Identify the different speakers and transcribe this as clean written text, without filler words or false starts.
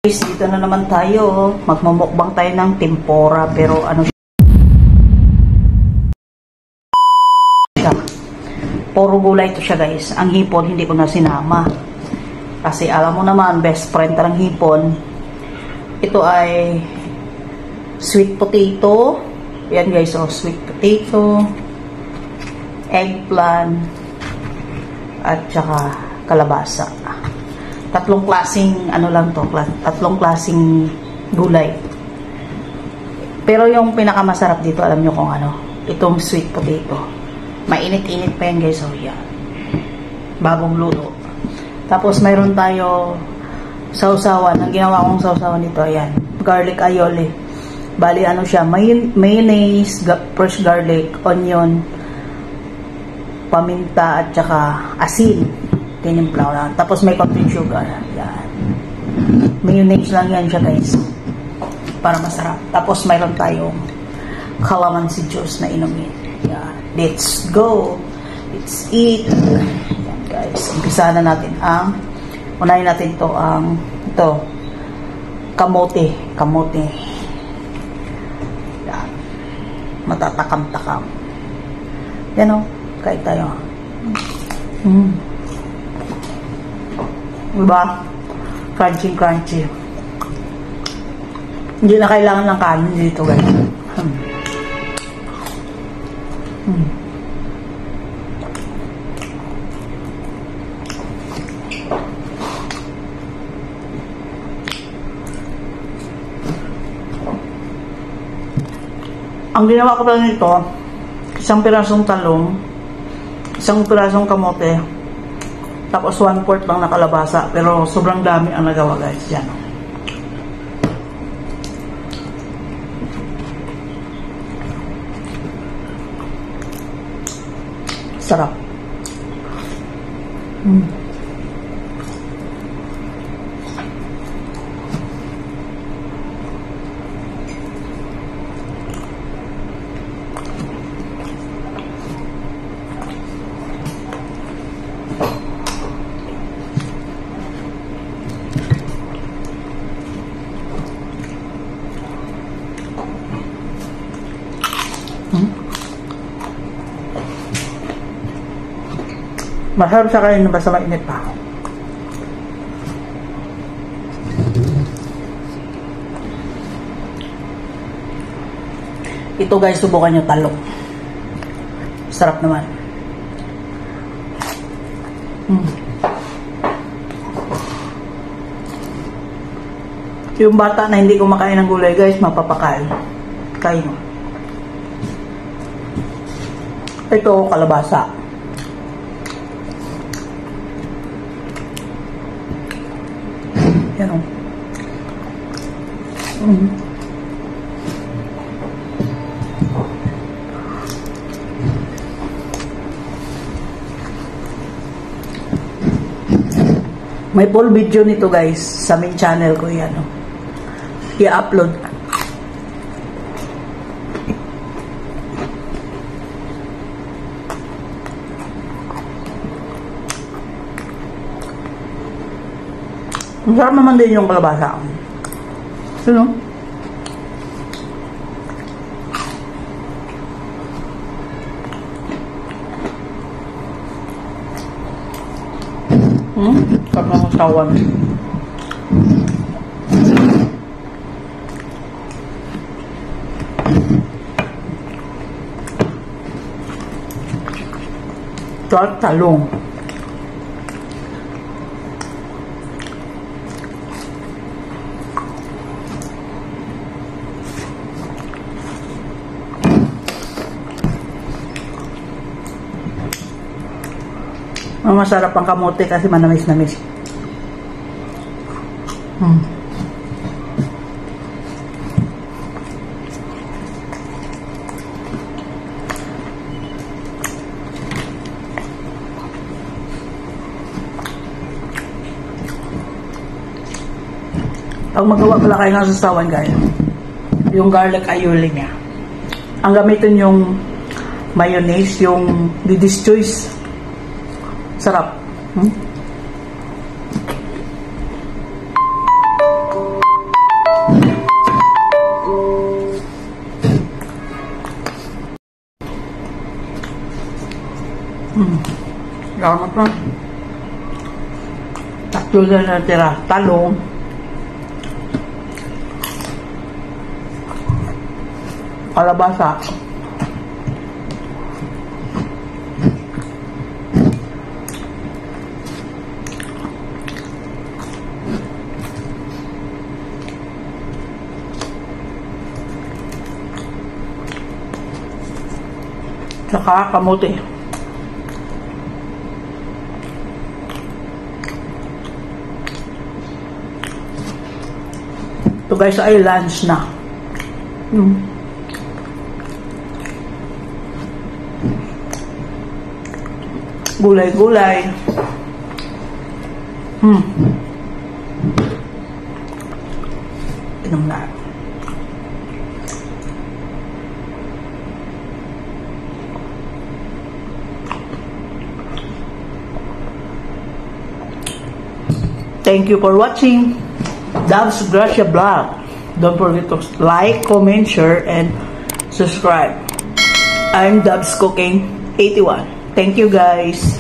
Speaker 1: Guys, dito na naman tayo. Magmumukbang tayo ng tempura. Pero ano siya? Puro gulay ito siya guys. Ang hipon hindi ko na sinama. Kasi alam mo naman, best friend ng hipon. Ito ay sweet potato. Yan guys, oh, sweet potato, eggplant, at saka kalabasa. Tatlong klaseng ano lang to, tatlong klaseng gulay. Pero yung pinakamasarap dito, alam nyo kung ano, itong sweet potato. Mainit-init pa yan guys, oh yan. Bagong luto. Tapos mayroon tayo sausawan. Ang ginawa kong sausawan nito, ayan, garlic aioli. Bali ano siya, mayonnaise, fresh garlic, onion, paminta at saka asin. Tinimpla lang. Tapos may konting sugar. Yan. Mayonnaise lang yan siya guys. Para masarap. Tapos mayroon tayong calamansi juice na inumin. Yan. Let's go. Let's eat. Yan guys. Umpisa na natin ang unahin natin ito ang kamote. Kamote. Yan. Matatakam-takam. Yan o. Kahit tayo. Diba? Crunchy. Hindi na kailangan ng kanin dito guys. Ang ginawa ko pala nito, isang pirasong talong, isang pirasong kamote, tapos 1/4 lang na kalabasa. Pero sobrang dami ang nagawa guys. Yan. Sarap. Masarap siya kayo na basta mainit pa. Ito guys, subukan nyo talong. Sarap naman. Yung bata na hindi kumakain ng gulay guys, mapapakain. Kain. Ito, kalabasa. Yan o. May full video nito guys sa main channel ko yan. I-upload. Masarap naman din yung kalabasa. Sino? Sarap ng usawan. Sarap talong. Masarap ang kamote kasi manamis-namis. Pag magawa pala kayo ng sasawan guys, yung garlic aioli niya, ang gamitin yung mayonnaise, yung Diddy's Choice. Sarap. Salamat na. Tatlo na natira. Talong. Kalabasa. Saka kamote. Ito guys ay lunch na. Gulay-gulay. Inom na. Thank you for watching Dabs Gracia Vlog. Don't forget to like, comment, share, and subscribe. I'm Dabs Cooking 81. Thank you guys.